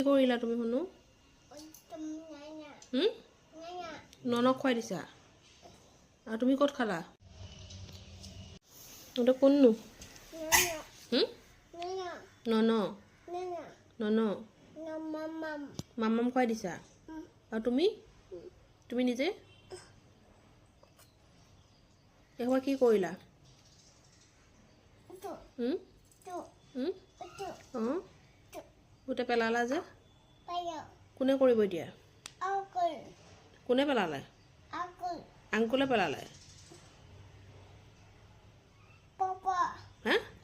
কৰিলা তুমি শুনো ননক খুৱাই দিছা আৰু তুমি ক'ত খালা ওটা কোননো নন নন মামাম খুৱাই দিছা আৰু তুমি নিজে এসোপা কি কৰিলা অঁ গোটেই পেলালা যে কোনে কৰিব এতিয়া কোনে পেলালে আংকুলে পেলালে